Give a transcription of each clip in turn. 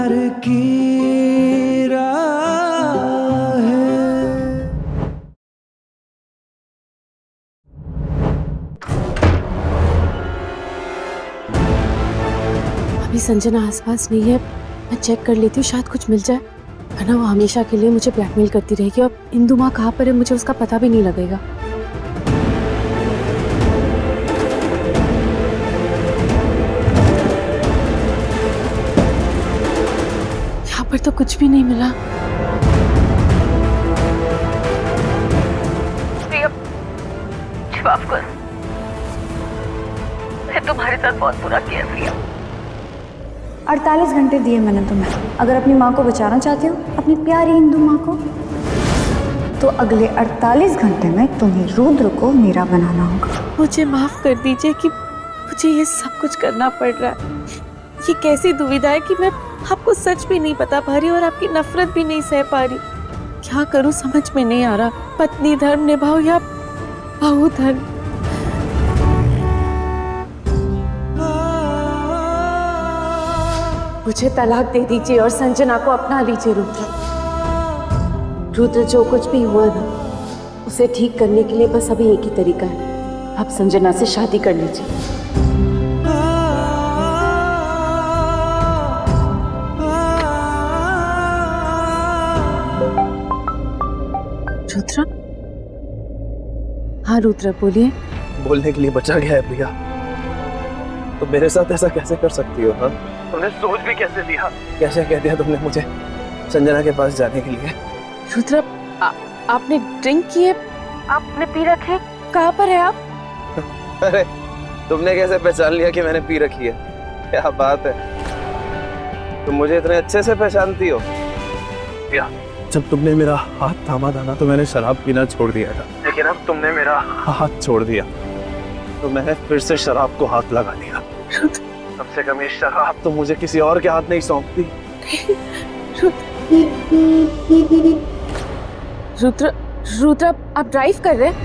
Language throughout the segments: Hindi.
प्यार की राह है। अभी संजना आसपास नहीं है, मैं चेक कर लेती हूँ, शायद कुछ मिल जाए, वरना वो हमेशा के लिए मुझे ब्लैकमेल करती रहेगी। और इंदु माँ कहाँ पर है मुझे उसका पता भी नहीं लगेगा। यहाँ पर तो कुछ भी नहीं मिला। माफ कर, मैं तुम्हारे साथ बहुत बुरा किया प्रिया। 48 घंटे दिए मैंने तुम्हें। अगर अपनी माँ को बचाना चाहती हो, अपनी प्यारी इंदु माँ को, तो अगले 48 घंटे में तुम्हें रुद्र को मेरा बनाना होगा। मुझे माफ कर दीजिए कि मुझे ये सब कुछ करना पड़ रहा है। ये कैसी दुविधा है कि मैं आपको सच भी नहीं बता पा रही और आपकी नफरत भी नहीं सह पा रही। क्या करूं समझ में नहीं आ रहा। पत्नी धर्म निभाऊं या बहू धर्म। मुझे तलाक दे दीजिए और संजना को अपना लीजिए। रुद्र जो कुछ भी हुआ ना, उसे ठीक करने के लिए बस अभी एक ही तरीका है, आप संजना से शादी कर लीजिए। रुद्र? हाँ रुद्र बोलिए। बोलने के लिए बचा गया है प्रिया, तो मेरे साथ ऐसा कैसे कर सकती हो? हाँ, तुमने सोच भी कैसे लिया? कैसे कह दिया तुमने मुझे संजना के पास जाने के लिए? रुद्र आपने ड्रिंक की है? आपने पी रखी? कहाँ पर है आप? अरे तुमने कैसे पहचान लिया कि मैंने पी रखी है? क्या बात है, तुम मुझे इतने अच्छे से पहचानती हो। प्रिया, जब तुमने मेरा हाथ थामा था ना, तो मैंने शराब पीना छोड़ दिया था, लेकिन अब तुमने मेरा हाथ छोड़ दिया तो मैंने फिर से शराब को हाथ लगा दिया। कम से कम ये शराब तो मुझे किसी और के हाथ नहीं सौंपती। रुद्र रुद्र आप ड्राइव कर रहे हैं?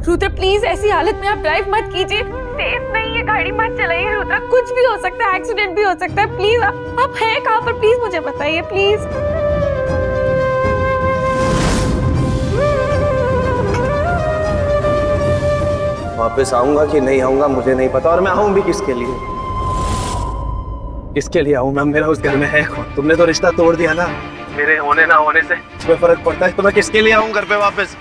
रुद्र प्लीज ऐसी हालत में आप ड्राइव मत कीजिए। सेफ नहीं है गाड़ी, मत चलाइए रुद्र। कुछ भी हो सकता है, एक्सीडेंट भी हो सकता है। प्लीज आप हैं कहाँ पर? प्लीज मुझे बताइए प्लीज। वापस आऊंगा कि नहीं आऊंगा मुझे नहीं पता, और मैं आऊं भी किसके लिए? किसके लिए आऊं मैं? मेरा उस घर में है कौन? तुमने तो रिश्ता तोड़ दिया ना। मेरे होने ना होने से इसमें फर्क पड़ता है, तो मैं किसके लिए आऊं घर पे वापस?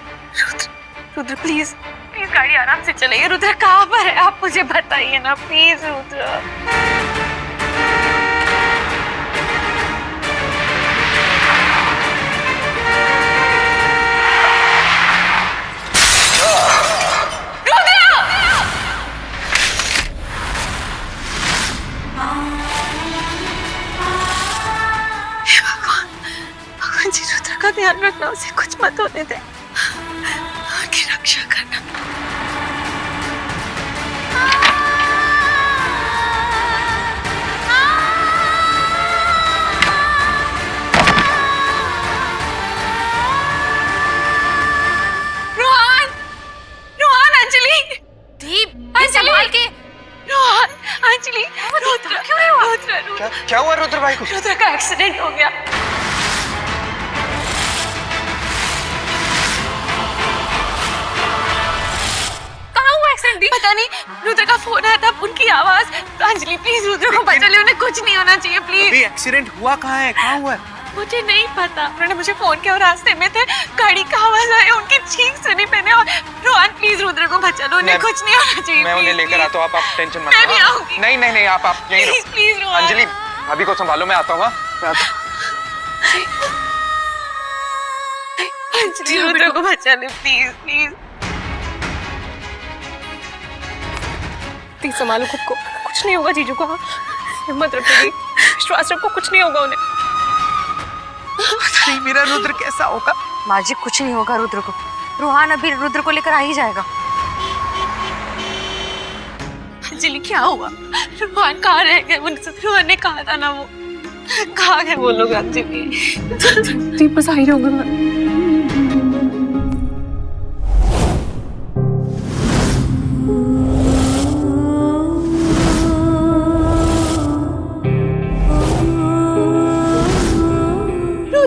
रुद्र प्लीज प्लीज गाड़ी आराम से चलाइए। रुद्र कहाँ पर है आप मुझे बताइए ना प्लीज। रुद्र का ध्यान रखना, उसे कुछ मत होने दे, उसकी रक्षा करना। रोहन, रोहन, अंजलि, दीप, संभाल के। रोहन, अंजलि, रुद्र क्यों हुआ? रुद्र क्या हुआ रुद्र भाई को? रुद्र का एक्सीडेंट हो गया। पता नहीं, रुद्र का फोन आया था, उनकी आवाज। अंजलि प्लीज रुद्र को बचा ले, उन्हें कुछ नहीं होना चाहिए प्लीज। अभी एक्सीडेंट हुआ कहाँ है? कहाँ हुआ है? मुझे नहीं पता, उन्होंने मुझे फोन किया और रास्ते में थे, गाड़ी का आवाज आई, उनकी चीख सुनी मैंने। और रोहन प्लीज रुद्र को बचा लो, उन्हें कुछ नहीं होना चाहिए। मैं उन्हें लेकर आता हूँ, आप टेंशन मत लो। मैं भी आऊंगी। नहीं नहीं नहीं, आप यहीं प्लीज प्लीज रोहन। अंजलि अभी को संभालो, मैं आता हूँ। अंजलि रुद्र को बचा ले प्लीज प्लीज। प्लीज संभालो खुद को, कुछ नहीं होगा जीजू को। हाँ हिम्मत रखोगी, विश्वास रखो, कुछ नहीं होगा उन्हें। नहीं मेरा रुद्र कैसा होगा? माँ जी कुछ नहीं होगा रुद्र को। रोहन अभी रुद्र को लेकर आ ही जाएगा। अंजलि क्या हुआ? रोहन कहाँ रह गए? उनसे रोहन ने कहा था ना, वो कहाँ गए वो लोग? अंजलि बस आ ही रहूंगा।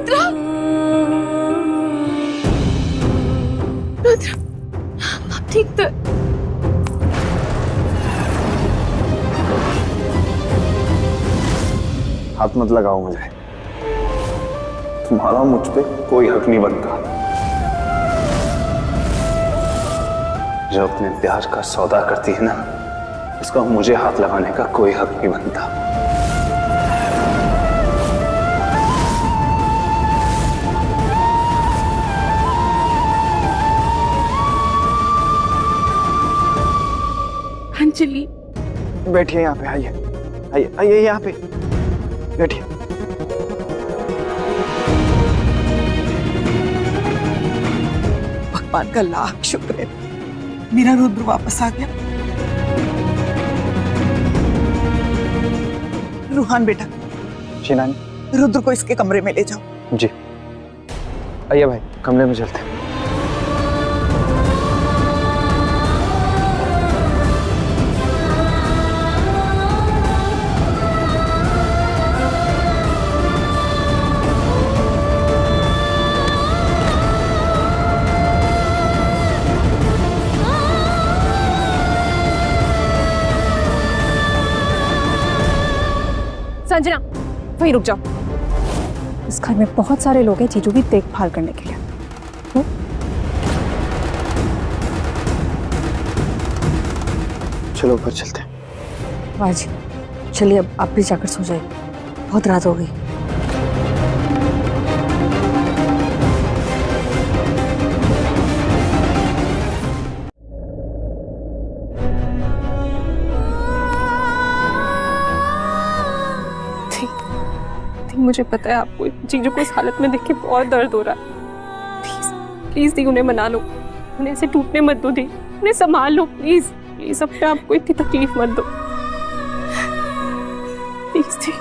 रुद्रा, रुद्रा, आप ठीक तो? हाथ मत लगाओ मुझे, तुम्हारा मुझ पे कोई हक नहीं बनता। जो अपने प्यार का सौदा करती है ना, उसका मुझे हाथ लगाने का कोई हक नहीं बनता। अंजलि, बैठिए यहाँ पे, आइए आइए आइए यहाँ पे बैठिए। भगवान का लाख शुक्र है, मेरा रुद्र वापस आ गया। रूहान बेटा, जी नानी। रुद्र को इसके कमरे में ले जाओ। जी आइए भाई, कमरे में चलते हैं। संजना, वहीं रुक जाओ। इस घर में बहुत सारे लोग हैं जीजू की देखभाल करने के लिए। चलो ऊपर चलते हैं। वाह जी, चलिए अब आप भी जाकर सो जाइए, बहुत रात हो गई। मुझे पता है आपको चीजों को इस हालत में देख के बहुत दर्द हो रहा है। प्लीज प्लीज दी, उन्हें मना लो, उन्हें ऐसे टूटने मत दो दी, उन्हें संभाल लो प्लीज प्लीज। अपने आपको इतनी तकलीफ मत दो प्लीज दी।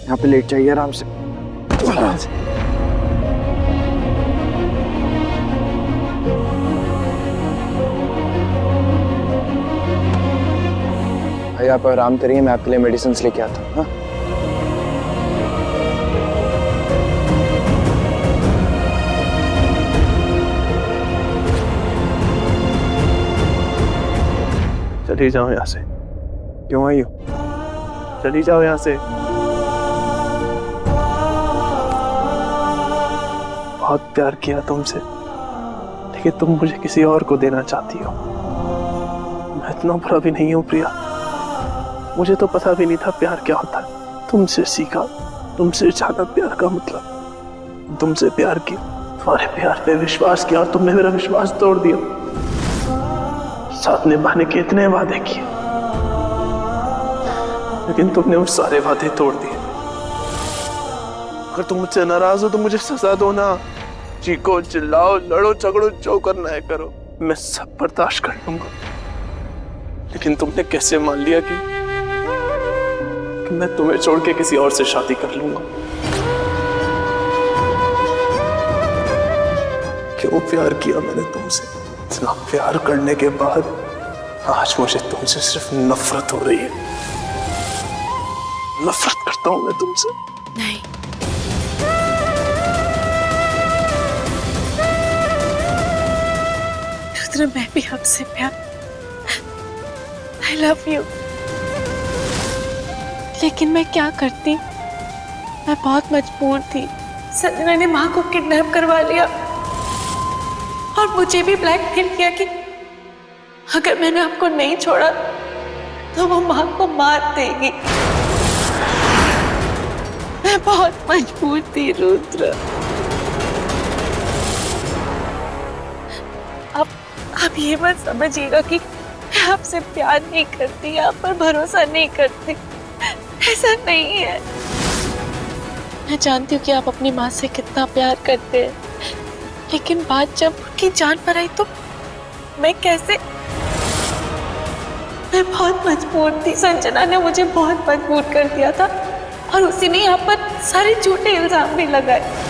यहाँ पे लेट जाइए आराम से। भाई आप आराम करिए, मैं आपके लिए मेडिसिन लेके आता हूँ। हाँ? चली जाओ यहाँ से। क्यों आई हो? चली जाओ यहाँ से। बहुत प्यार किया तुमसे, लेकिन तुम मुझे किसी और को देना चाहती हो। मैं इतना बुरा भी नहीं हूँ प्रिया, मुझे तो पता भी नहीं था प्यार क्या होता है। तुमसे सीखा, तुमसे जाना प्यार का मतलब। तुमसे प्यार किया, तुम्हारे प्यार पे विश्वास किया और तुमने मेरा विश्वास तोड़ दिया। साथ निभाने के इतने वादे किए, लेकिन तुमने वो सारे वादे तोड़ दिए। अगर तुम मुझसे नाराज हो तो मुझे सजा दो ना। चीखो, चिल्लाओ, लड़ो, झगड़ो, जो करना है करो, मैं सब बर्दाश्त कर लूंगा। लेकिन तुमने कैसे मान लिया कि मैं तुम्हें छोड़ के किसी और से शादी कर लूंगा? क्यों प्यार किया मैंने तुमसे? इतना प्यार करने के बाद आज मुझे तुमसे सिर्फ नफरत हो रही है। नफरत करता हूं मैं तुमसे। नहीं, रुद्र, मैं भी आपसे प्यार, I love you। लेकिन मैं क्या करती, मैं बहुत मजबूर थी। संजना ने माँ को किडनैप करवा लिया और मुझे भी ब्लैकमेल किया कि अगर मैंने आपको नहीं छोड़ा तो वो माँ को मार देगी। मैं बहुत मजबूर थी रुद्र। आप ये मत समझिएगा कि मैं आपसे प्यार नहीं करती, आप पर भरोसा नहीं करती, ऐसा नहीं है। मैं जानती हूँ कि आप अपनी माँ से कितना प्यार करते हैं, लेकिन बात जब उनकी जान पर आई तो मैं कैसे? मैं बहुत मजबूर थी। संजना ने मुझे बहुत मजबूर कर दिया था और उसी ने यहाँ पर सारे झूठे इल्जाम भी लगाए।